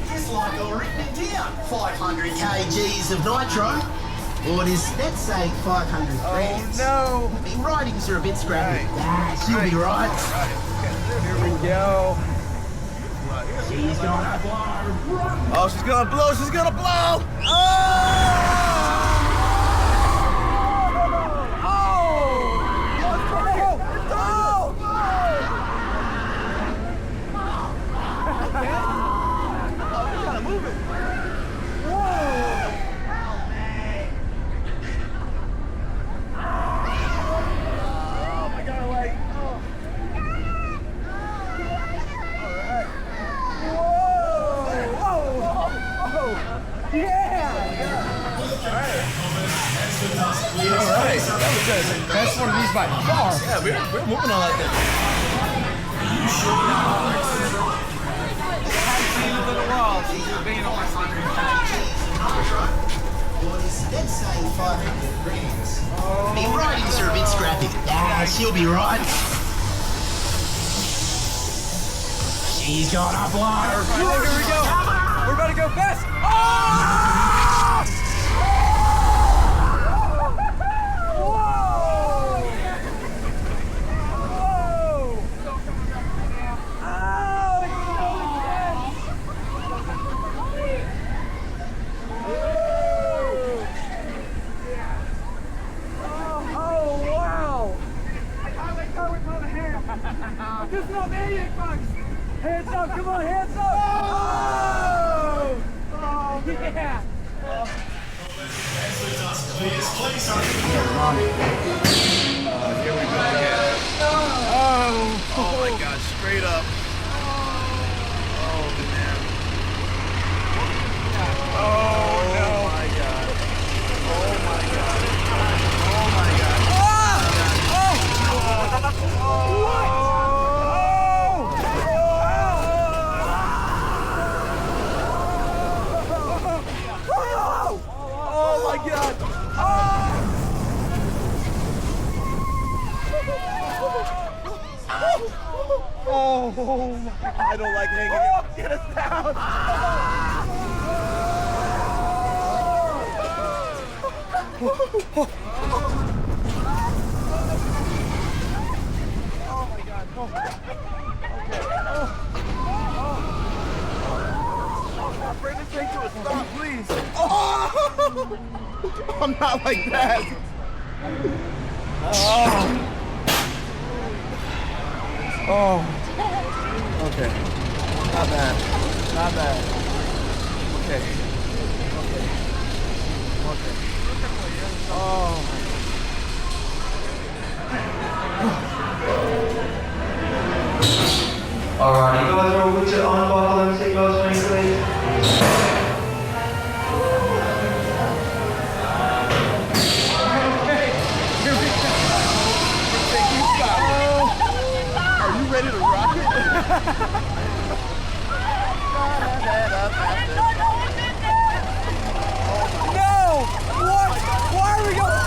Just like I written it down. 500 kgs of nitro. Or does that say 500 grams? Oh no! The writings are a bit scrappy. You'll be right. Here we go. She's gonna blow. Oh, she's gonna blow! She's gonna blow! Oh! Best one of these by far. Yeah, we're moving on like this. That's saying 500 grams. The writings are a bit scrappy. She'll be right. She's gonna blow. Here we go. We're about to go fast. Oh! This is not me, folks! Hands up, come on, hands up! Oh! Oh, yeah! Here we go again. Oh my God, straight up. Oh man. Oh no. My God. Oh my God. Oh my God. Oh my God! Oh, I don't like hanging out. Get us down! Oh my God! No. Okay. Bring this thing to a stop, please. Oh! I'm not like that. Oh. Oh. Okay. Not bad. Not bad. Okay. Okay. Okay. Oh. Alright, you guys are all good to unbuckle them seatbelts for me, please. Ready to rock it? No! What? Why are we going?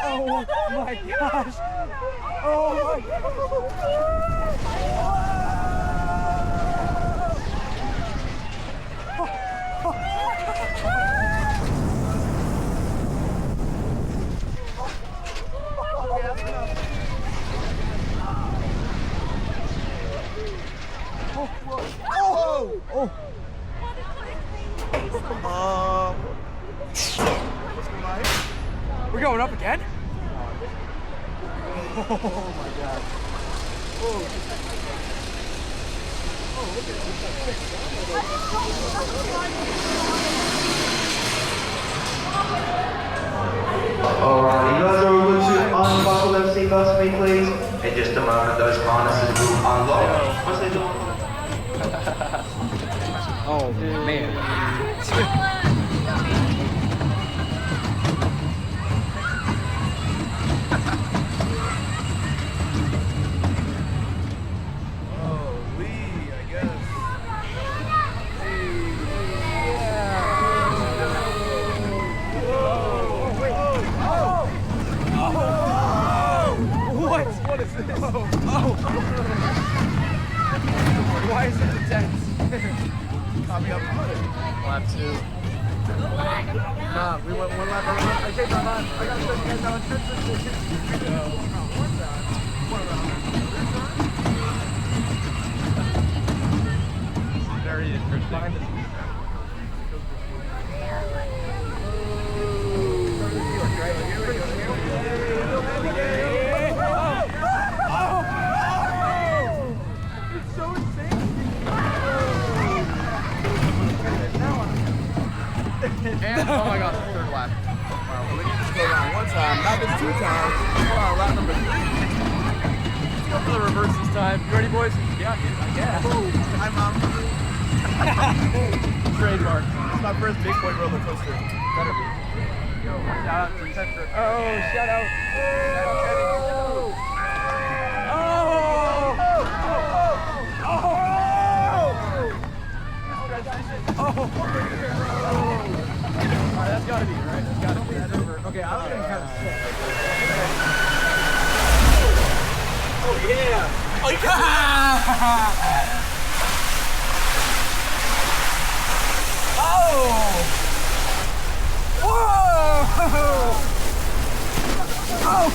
Oh my gosh! Oh my God! Oh! We're going up again? Oh my God. Oh. Oh, look at Alright, you guys are all good to unbuckle them seatbelts for me, please. In just a moment, those harnesses will unlock. Once they do. Oh man. Why is it intense? Copy up. Lap 2. Nah, we went one lap around. I changed my mind. I gotta show you guys how intense this is. Very interesting. It's so insane. And, oh my god, third lap. Wow, we can just go around one time, not just 2 times. We're on lap number 3. Let's go for the reverse this time. You ready, boys? Yeah, dude, I guess. Hi, Mom. Trademark. It's my first big boy roller coaster. Better be. Yo, shout out to Centric. Oh, shout out. Shout out, Kenny. Alright, that's gotta be it, right? That's gotta be it. That's over. Okay, I was getting kind of sick. Oh yeah! Oh yeah! Oh! Whoa! Oh!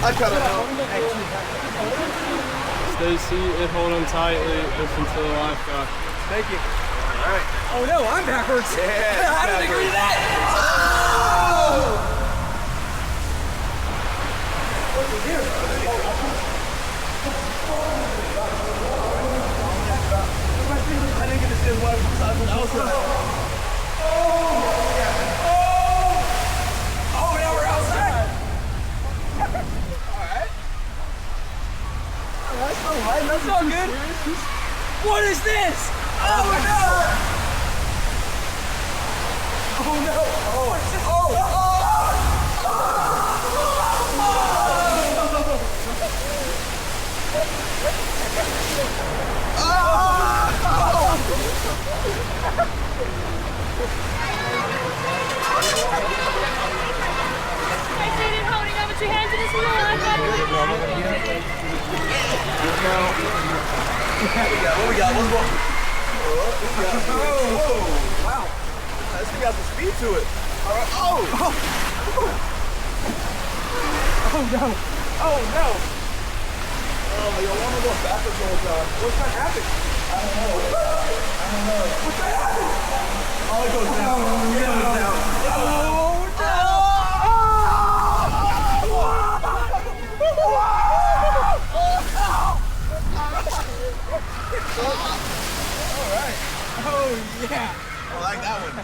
I cut it out. Stay seated, hold on tightly, listen to the lifeguard. Thank you. Alright. Oh no, I'm backwards. Yeah. How did I agree to that? I didn't get to see his wife besides when I was there. Oh, now we're outside. Alright, that's all good. What is this? Oh no! Oh no! Oh! I see it holding up with your hands in his wheel. What we got? What's wrong? Oh, wow. This thing got some speed to it. All right. Oh! Oh no! Oh no! Oh, yo, I'm going backwards all the time. What's that happening? I don't know. What's that happening? Oh, it goes down. It goes down. Oh no! All right. Oh yeah! I like that one.